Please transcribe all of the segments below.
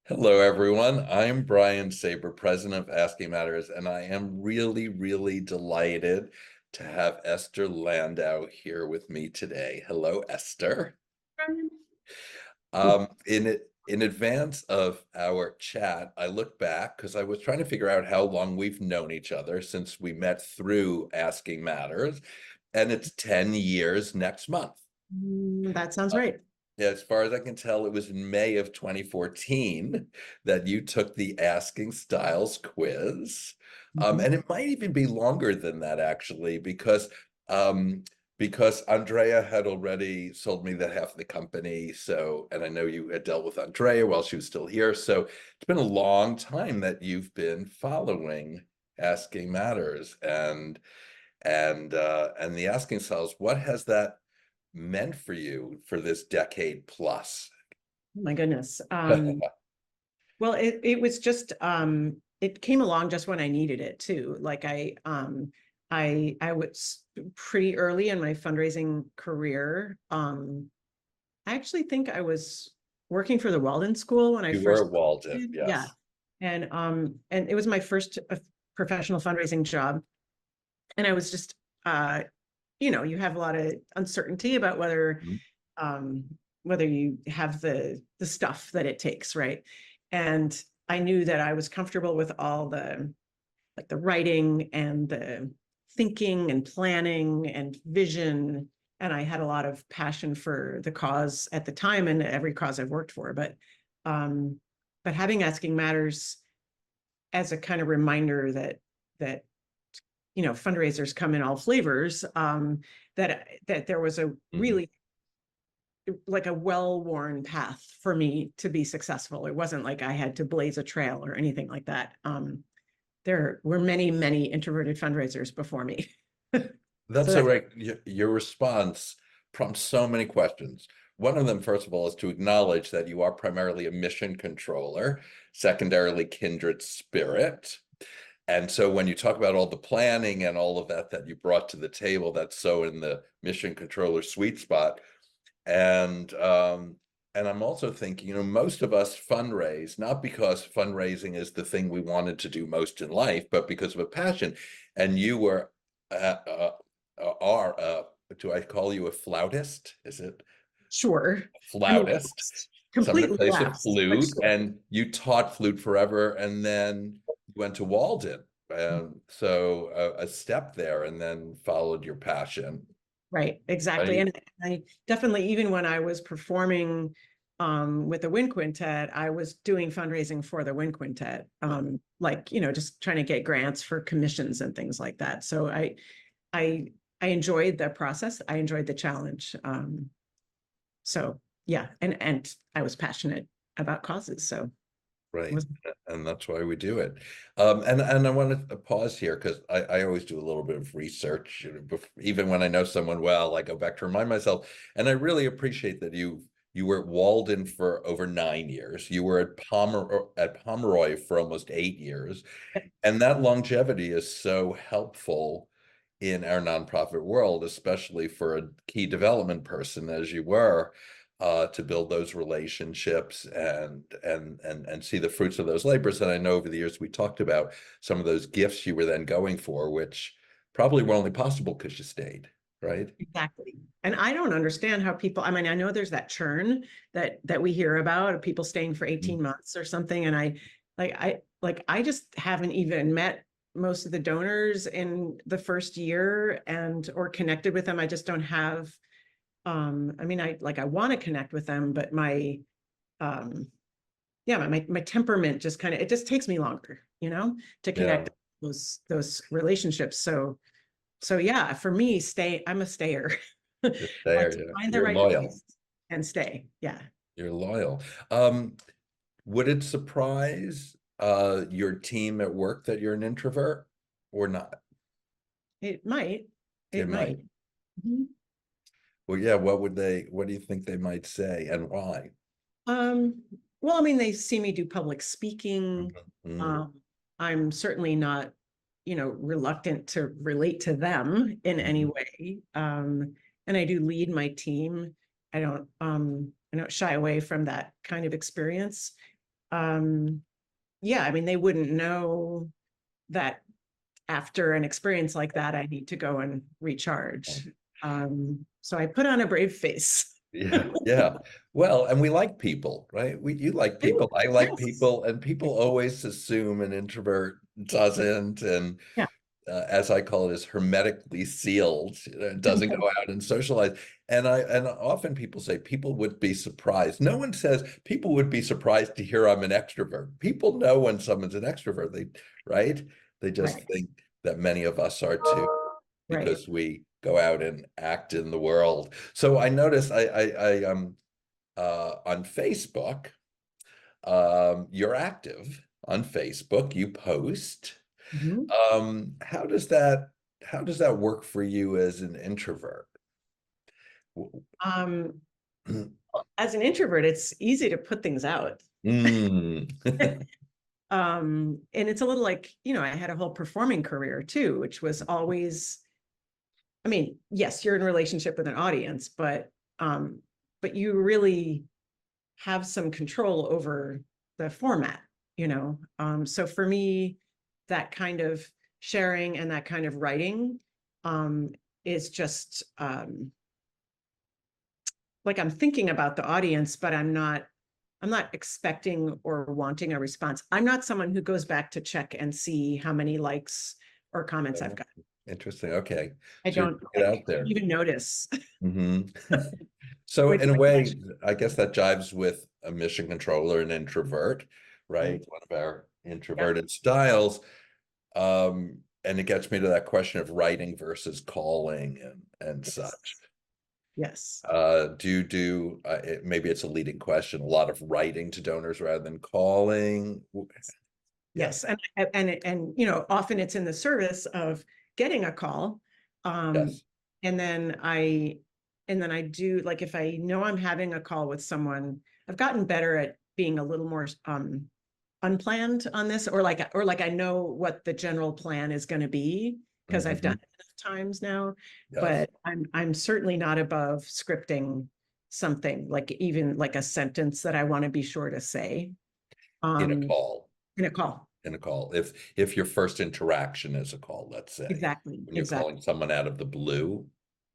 Hello, everyone. I'm Brian Saber, president of Asking Matters, and I am really, really delighted to have Esther Landau here with me today. Hello, Esther. In advance of our chat, I looked back because I was trying to figure out how long we've known each other since we met through Asking Matters, and it's 10 years next month. That sounds Uh, right. Yeah, as far as I can tell, it was in May of 2014 that you took the Asking Styles quiz. And it might even be longer than that, actually, um, because Andrea had already sold me that half of the company. So, and I know you had dealt with Andrea while she was still here. So it's been a long time that you've been following Asking Matters and the Asking Styles. What has that meant for you for this decade plus? Oh my goodness. Well, it was just it came along just when I needed it too. Like I was pretty early in my fundraising career. I actually think I was working for the Weldon School when I You were first at Walden, yeah. yes. And it was my first professional fundraising job. And I was just you have a lot of uncertainty about Mhm. um, whether you have the stuff that it takes, right? And I knew that I was comfortable with all the like the writing and the thinking and planning and vision, and I had a lot of passion for the cause at the time and every cause I've worked for. Um, but having Asking Matters as a kind of reminder that fundraisers come in all flavors, that there was a Mhm. really like a well-worn path for me to be successful. It wasn't like I had to blaze a trail or anything like that. There were many, many introverted fundraisers before me. That's So so that's right. Your response prompts so many questions. One of them, first of all, is to acknowledge that you are primarily a mission controller, secondarily kindred spirit. And so when you talk about all the planning and all of that you brought to the table, that's so in the mission controller sweet spot. And and I'm also thinking, most of us fundraise, not because fundraising is the thing we wanted to do most in life, but because of a passion. And you were are do I call you a flautist? Is it sure. a I mean, flautist? Somebody completely plays the lapsed, but flute, sure. and you taught flute forever, and then you went to Walden. So a step there, and then followed your passion, Right, exactly. right? And I definitely, even when I was performing with the Wind Quintet, I was doing fundraising for the Wind Quintet, like, just trying to get grants for commissions and things like that. So I I enjoyed the process. I enjoyed the challenge. So yeah, and I was passionate about causes. So it Right. was And that's why we do it. And I want to pause here because I always do a little bit of research, even when I know someone well, I go back to remind myself. And I really appreciate that you were at Walden for over 9 years. You were at Pomeroy for almost 8 years. And that longevity is so helpful in our nonprofit world, especially for a key development person as you were, to build those relationships and see the fruits of those labors. And I know over the years we talked about some of those gifts you were then going for, which probably were only possible because you stayed, right? exactly. And I don't understand how people, I mean, I know there's that churn that we hear about of people staying for 18 months or something. And I just haven't even met most of the donors in the first year and or connected with them. I just don't have I mean, I want to connect with them, but um yeah, my temperament just kind of, it just takes me longer, to Yeah, connect those relationships. So yeah, for me, I'm a stayer. I you're like there. to Yeah, find the you're right loyal. place and stay. Yeah, You're loyal. Would it surprise your team at work that you're an introvert or not? it might. It It might. might. Mhm. Well, yeah, what do you think they might say and why? Um, well, I mean, they see me do public speaking. Mhm. Um, I'm certainly not, reluctant to relate to them in any Mhm. way. And I do lead my team. I don't shy away from that kind of experience. yeah, I mean, they wouldn't know that after an experience like that, I need to go and recharge. So I put on a brave face. Yeah, yeah. Well, and we like people, right? You like Ooh, people, I like yes. people, and people always assume an introvert doesn't, and Yeah. as I call it, is hermetically sealed, doesn't go out and socialize. And often people say people would be surprised. No one says people would be surprised to hear I'm an extrovert. People know when someone's an extrovert, right? They just Right. think that many of us are too, Right. because we go out and act in the world. So I noticed on Facebook, you're active on Facebook, you post. Mhm. How does that work for you as an introvert? Um, as an introvert, it's easy to put things out. Mm. And it's a little like, I had a whole performing career too, which was always, I mean, yes, you're in a relationship with an audience, but you really have some control over the format, So for me, that kind of sharing and that kind of writing is just like I'm thinking about the audience, but I'm not expecting or wanting a response. I'm not someone who goes back to check and see how many likes or comments I've got. Interesting. Okay. I So you're don't, putting I it out don't there. even notice. Mhm. So Which in a like, way, I guess that jives with a mission controller and introvert, right? mm, One of our yeah, introverted styles. And it gets me to that question of writing versus calling and such. yes, yes, Do you do maybe it's a leading question, a lot of writing to donors rather than calling? Yeah, yes. And often it's in the service of getting a call. Um, yes. and then I do, like, if I know I'm having a call with someone, I've gotten better at being a little more unplanned on this, or like I know what the general plan is going to be because I've done Mhm. it enough times now. Yes. But I'm certainly not above scripting something, like even like a sentence that I want to be sure to say In a um call, in a call. in a call. If your first interaction is a call, let's say, Exactly, when you're exactly. calling someone out of the blue.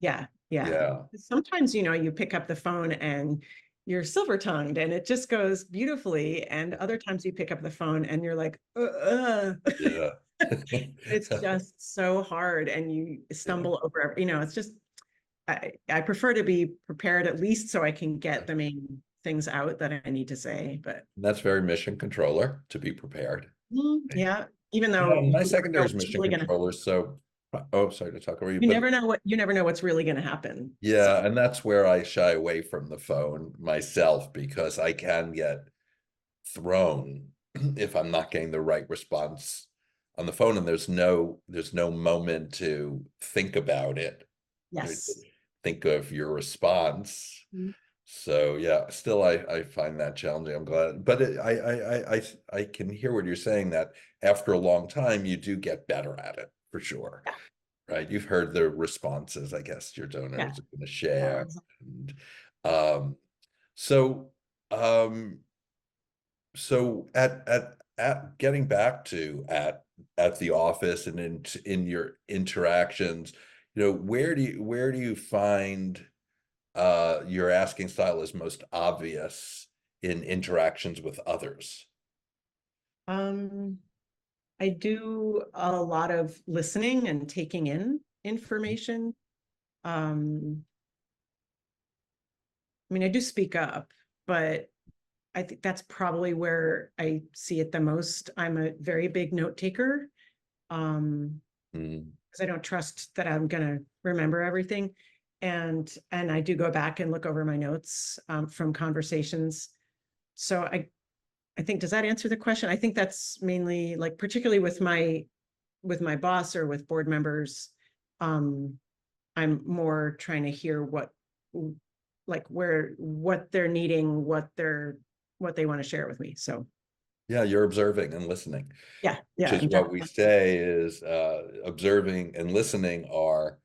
Yeah, yeah. Yeah. Sometimes, you pick up the phone and you're silver tongued and it just goes beautifully. And other times you pick up the phone and you're like, Yeah. it's just so hard and you Yeah. stumble over, it's just, I prefer to be prepared at least so I can get the main things out that I need to say. But And that's very mission controller to be prepared. yeah, even Yeah, though my you never know secondary is what's mission really gonna, controller. So, oh, sorry to talk over you, you but never know what's really gonna happen. So yeah, and that's where I shy away from the phone myself, because I can get thrown if I'm not getting the right response on the phone, and there's no moment to think about it, right? yes. Think of your response. Mhm. So yeah, still I find that challenging. I'm glad, but I can hear what you're saying, that after a long time you do get better at it for sure, Yeah, right? You've heard the responses, I guess, your yeah, donors are going to yeah. share. And um, so um, so at getting back to at the office and in your interactions, where do you find your asking style is most obvious in interactions with others? Um, I do a lot of listening and taking in information. Um, I mean, I do speak up, but I think that's probably where I see it the most. I'm a very big note taker. Um, Mm, because I don't trust that I'm gonna remember everything. And I do go back and look over my notes from conversations. So I think, does that answer the question? I think that's mainly like, particularly with my boss or with board members, um, I'm more trying to hear what they're needing, what they want to share with me. So yeah, you're observing and listening, yeah, which yeah, is I'm what we definitely, say is observing and listening are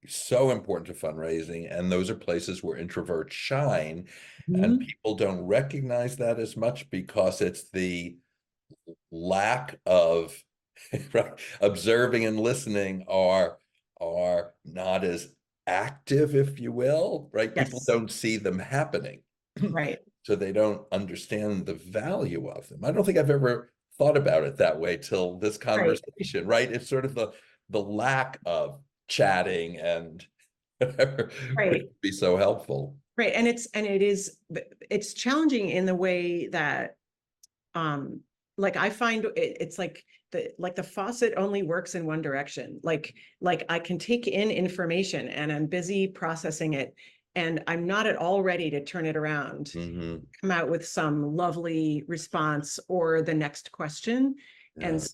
so important to fundraising, and those are places where introverts shine, and Mhm. people don't recognize that as much because it's the lack of right, observing and listening are not as active, if you will, right? People Yes, don't see them happening. right, So they don't understand the value of them. I don't think I've ever thought about it that way till this right, conversation, right? It's sort of the lack of chatting and whatever would right, be so helpful. right. And it's challenging in the way that um like I find it's like the faucet only works in one direction. Like I can take in information and I'm busy processing it, and I'm not at all ready to turn it around, Hmm. come out with some lovely response or the next question. And Yeah.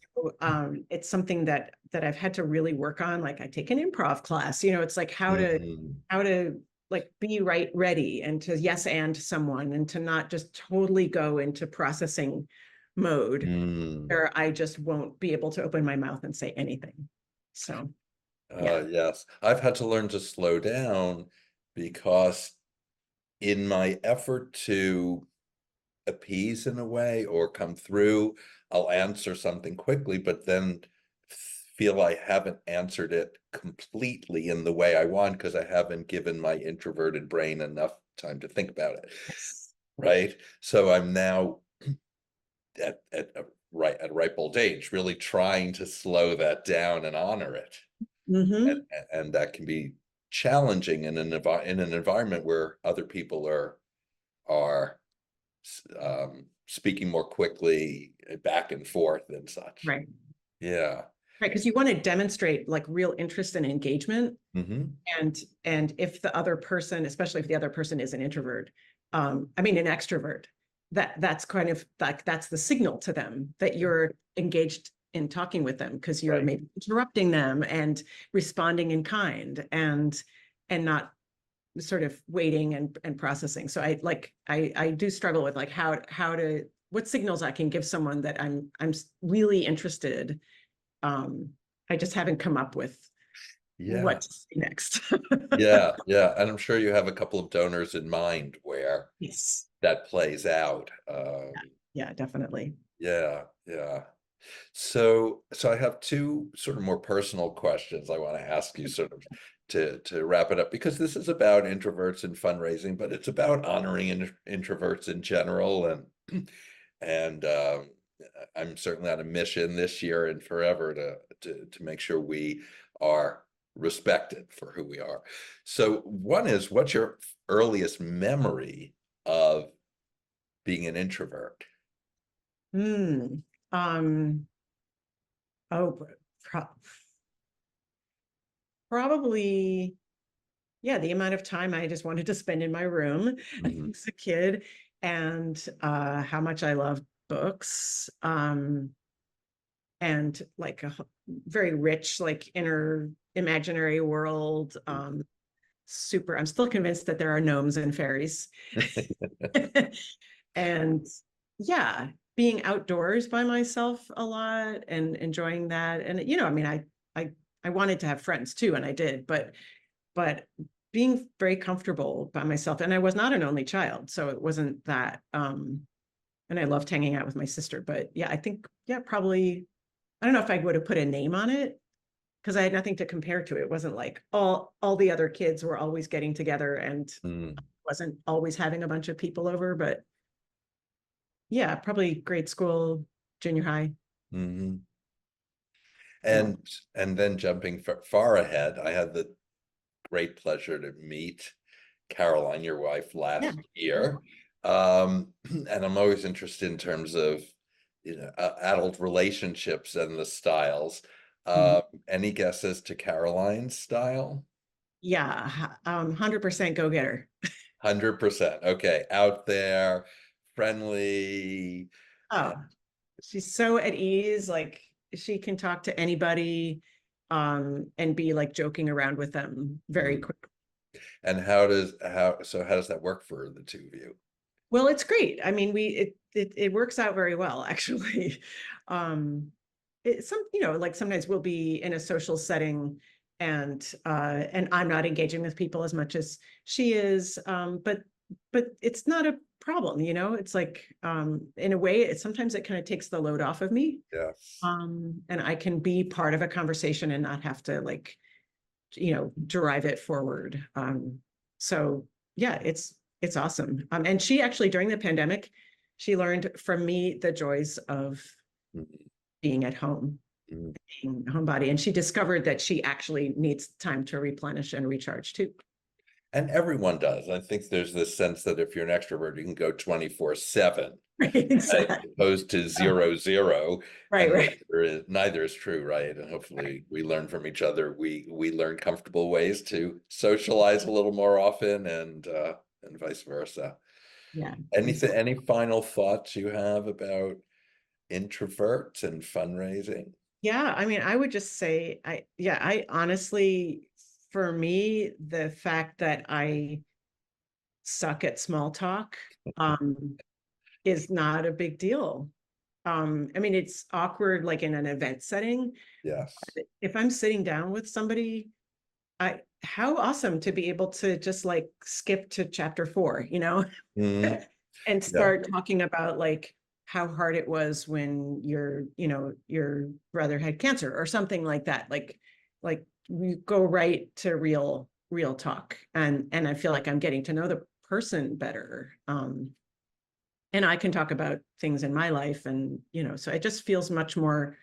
so it's something that I've had to really work on. Like I take an improv class, it's like Hmm. how to like be right ready and to yes and someone, and to not just totally go into processing mode Mm. where I just won't be able to open my mouth and say anything. So yeah. Yes, I've had to learn to slow down because in my effort to appease in a way or come through, I'll answer something quickly, but then feel I haven't answered it completely in the way I want because I haven't given my introverted brain enough time to think about it. Yes. Right. So I'm now at a at a ripe old age, really trying to slow that down and honor it. And, Mm-hmm. and that can be challenging in in an environment where other people are speaking more quickly, back and forth and such. Right. Yeah. Right. Because you want to demonstrate like real interest and engagement. Hmm. And if the other person, especially if the other person is an introvert, I mean an extrovert, that's kind of like that's the signal to them that you're engaged in talking with them, because you're Right. maybe interrupting them and responding in kind, and not sort of waiting and processing. So I do struggle with like how to what signals I can give someone that I'm really interested. um I just haven't come up with Yeah. what to say next. Yeah. Yeah. And I'm sure you have a couple of donors in mind where Yes. that plays out. Yeah, definitely. Yeah. Yeah. So I have two sort of more personal questions I want to ask you sort of to wrap it up, because this is about introverts and fundraising, but it's about honoring introverts in general, and I'm certainly on a mission this year and forever to make sure we are respected for who we are. So one is, what's your earliest memory of being an introvert? Hmm. Um, oh, pro probably, yeah, the amount of time I just wanted to spend in my room Mhm. as a kid, and how much I love books, and like very rich, like inner imaginary world. Super, I'm still convinced that there are gnomes and fairies. And yeah, being outdoors by myself a lot and enjoying that. And I mean, I I wanted to have friends too, and I did, but being very comfortable by myself. And I was not an only child, so it wasn't that. And I loved hanging out with my sister. But yeah, I think, yeah, probably, I don't know if I would have put a name on it, because I had nothing to compare to. It wasn't like all the other kids were always getting together, and Mm. wasn't always having a bunch of people over. But yeah, probably grade school, junior high. Mhm. Yeah. And then jumping far ahead, I had the great pleasure to meet Caroline, your wife, Yeah. last year. And I'm always interested in terms of, adult relationships and the styles. Mhm. Any guesses to Caroline's style? Yeah. 100% go getter. 100%. Okay, out there, friendly. Oh, she's so at ease. Like she can talk to anybody, and be like joking around with them very Mm. quick. And how does that work for the two of you? Well, it's great. I mean, it works out very well, actually. Um, like sometimes we'll be in a social setting, and I'm not engaging with people as much as she is. But it's not a problem, you know. It's like, in a way, sometimes it kind of takes the load off of me. Yes. And I can be part of a conversation and not have to, like, drive it forward. So yeah, it's awesome. And she actually, during the pandemic, she learned from me the joys of Mhm. being at home, Mhm. being a homebody. And she discovered that she actually needs time to replenish and recharge too. And everyone does. I think there's this sense that if you're an extrovert, you can go 24/7 Right, as exactly. opposed to 0/0. Right, And right. neither is true, right? And Right. hopefully we learn from each other. We learn comfortable ways to socialize a little more often, and vice versa. Yeah, Anything, exactly. any final thoughts you have about introverts and fundraising? Yeah, I mean, I would just say, I honestly, for me, the fact that I suck at small talk, um, is not a big deal. I mean, it's awkward, like in an event setting. Yes. If I'm sitting down with somebody, how awesome to be able to just like skip to chapter 4, Mhm. and Yeah. start talking about like how hard it was when your brother had cancer or something like that. Like we go right to real talk, and I feel like I'm getting to know the person better. And I can talk about things in my life, and so it just feels much more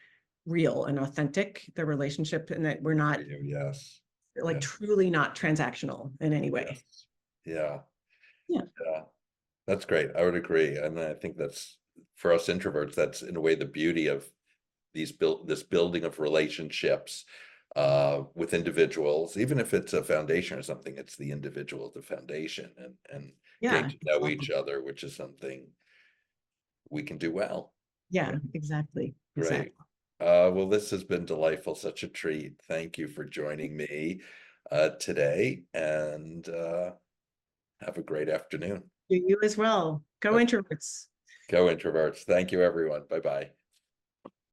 real and authentic, the relationship, and that we're For not you, yes. like Yeah. truly not transactional in any way. Yes. Yeah. Yeah. Yeah. That's great. I would agree. And I think that's, for us introverts, that's in a way the beauty of this building of relationships with individuals. Even if it's a foundation or something, it's the individual, the foundation, and getting Yeah, to know exactly. each other, which is something we can do well. Yeah, exactly. Great. Exactly. Well, this has been delightful, such a treat. Thank you for joining me today, and have a great afternoon. You as well. Go Okay. introverts. Go introverts. Thank you, everyone. Bye-bye.